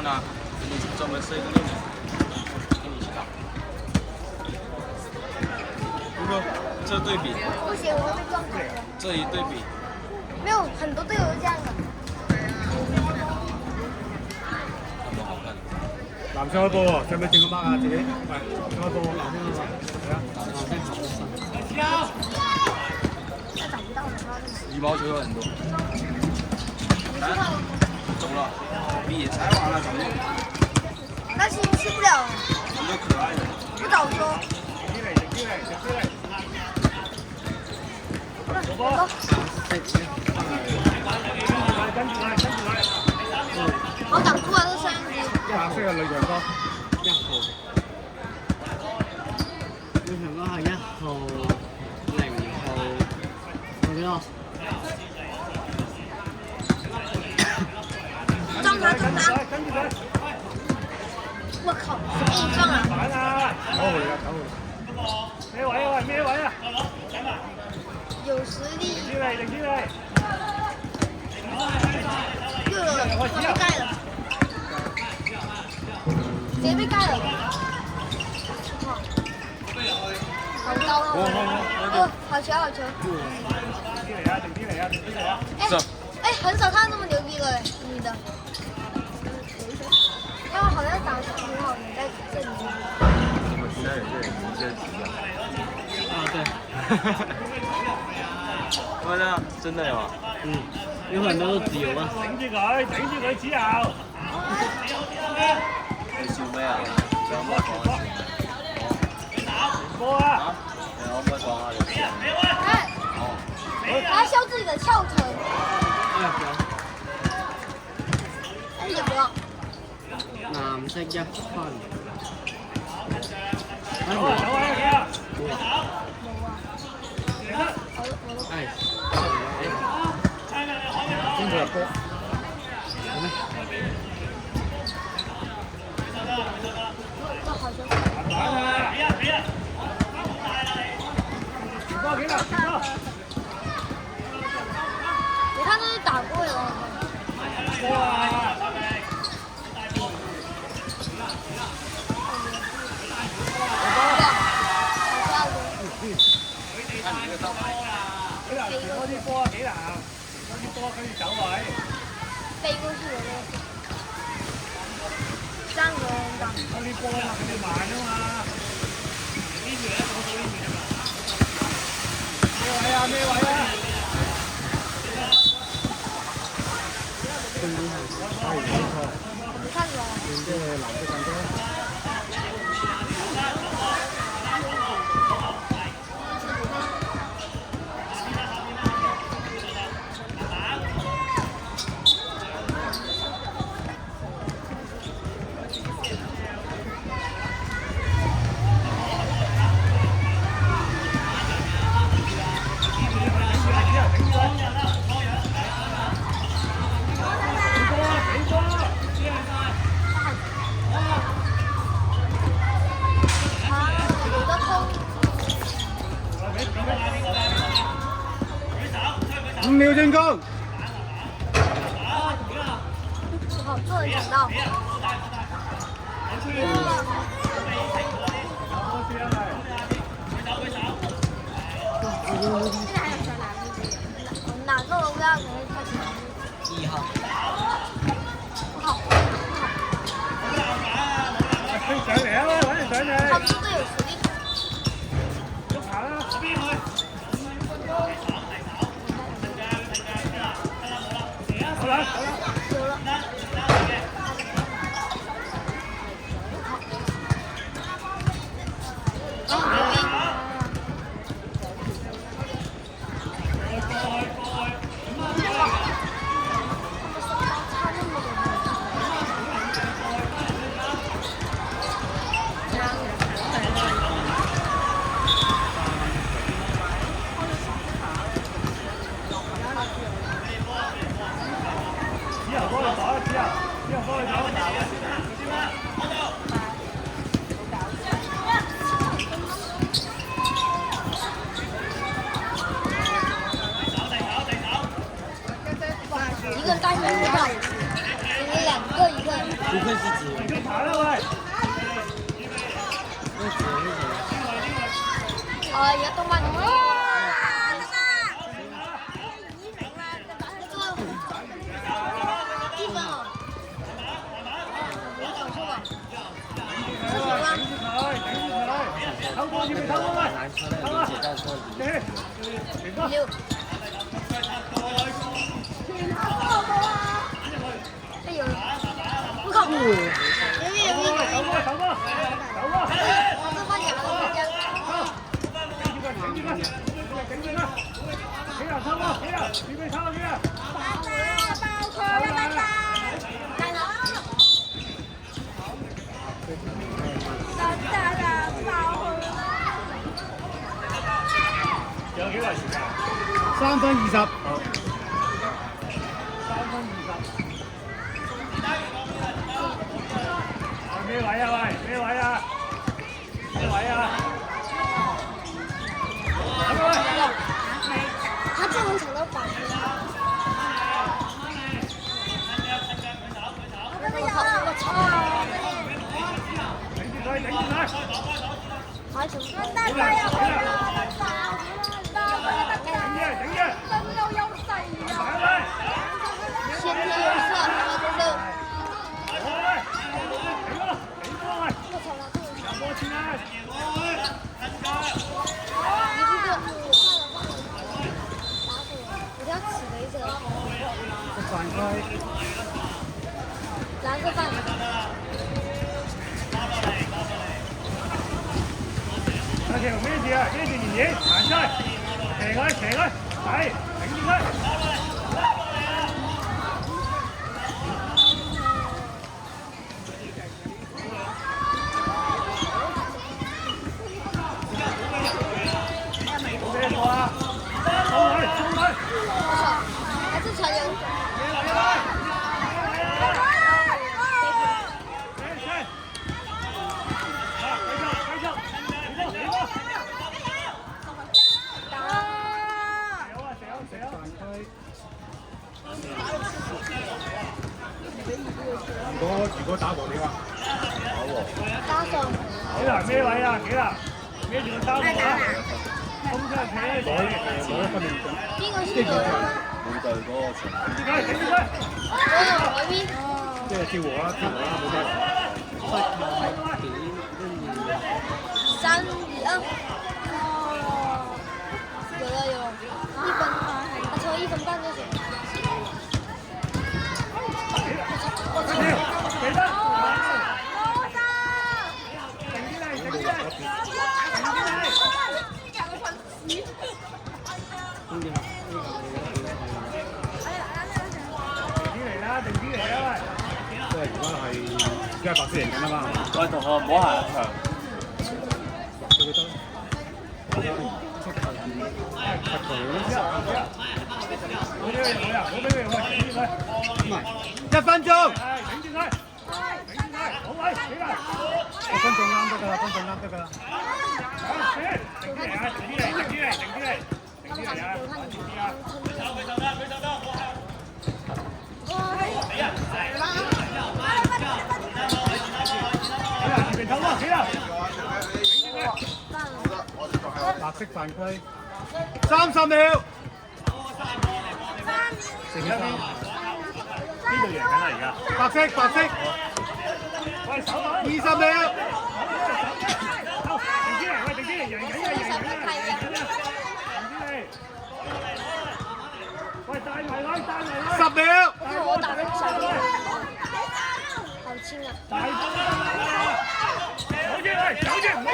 那你专门设一个六点，跟你一起打。如果这对比，不行，我会被撞开的。这一对比，没有很多队友是这样的。有没有好看？藍上開波喎，使唔使整個 mark 啊？自己，喂，上開波，藍上開波，係啊，他找不到的话，羽毛球有很多。来，走了，比才完了，怎么？但是去不了，很多可爱的。不早说。走。我擋住啊！這個聲音。白色嘅女強哥，1號。女強哥係1號、0號，仲有幾多？撞他，撞他！我靠，給你撞啊！反啊！9號嚟㗎，9號。咩位啊？喂，咩位啊？有實力。定啲嚟，定啲嚟。又有人，我被蓋了。誰被蓋了？好高啊！好球，好球！定啲嚟啊！定啲嚟啊！定啲嚟啊！哎，很少看到那麼牛逼的女的。他們好像長得挺好的，在這裡面。我現在有些人名字一樣。啊，對。咁樣真的有啊？有很多都自由啊。頂住佢之後。你笑咩啊？你可唔可以講下先？波啊！你可唔可以講下你先？他笑自己的翹臀。也不要。藍色1分。走啊！走啊！係。邊個入波？係咩？這好球！波幾啦？我看那是打過了。波啊！嗰啲波幾難，嗰啲波跟住走位。飛過去了那個，3個人擋。嗰啲波嘛，佢哋慢啊嘛。咩位啊？咩位啊？我沒看出來。即係藍色更多。5秒進攻。好，做人搶到。哪個我不要，可能他2號。好。飛上嚟啊！揾人上嚟。他們是最有實力。喐下啦！好啦，好啦。有了。不愧是紫薇。爬啦喂！那紫薇是谁？而家動漫呢個1分哦，沒搞錯吧？是什麼？透過要未透過喂？男生的理解到說你6。哎呦，我靠！有沒有？走過走過走過！這把牙都不講。頂住佢！頂住佢！幾人抽啊？幾人？準備抽啊！幾人？仲有幾耐時間？3分20。好。3分20。咩位啊？喂，咩位啊？咩位啊？他這種程度反我操！頂住佢，頂住佢！還成頂住！頂住！先天優勢，他們就是。藍色飯。阿條咩事啊？咩事連影行出去，騎佢，係頂住佢。冇咩過啊？衝佢！還是傳球。如果打和點啊？打上。幾難咩位啊？幾難？孭住個三號啊！衝出去企喺度。邊個輸咗啊？每隊嗰個場。頂住佢！頂住佢！我有海邊。即係跳和啦，冇乜。3、2、1。有。1分，他抽1分半就行。而家白色嚟緊啊嘛！喂，同學唔好行入場。1分鐘。頂住佢！好位，幾難？1分鐘啱得㗎啦，1分鐘啱得㗎啦。停啲嚟啊！停啲嚟！停啲嚟！停啲嚟！停啲嚟啊！白色犯規，30秒。4-3。邊度贏緊啊？而家？白色。喂，手啊！20秒。停啲嚟，喂，停啲嚟，贏緊喂，帶埋佢！10秒。我打得小兵，好輕啊！走住，喂，走住，唔好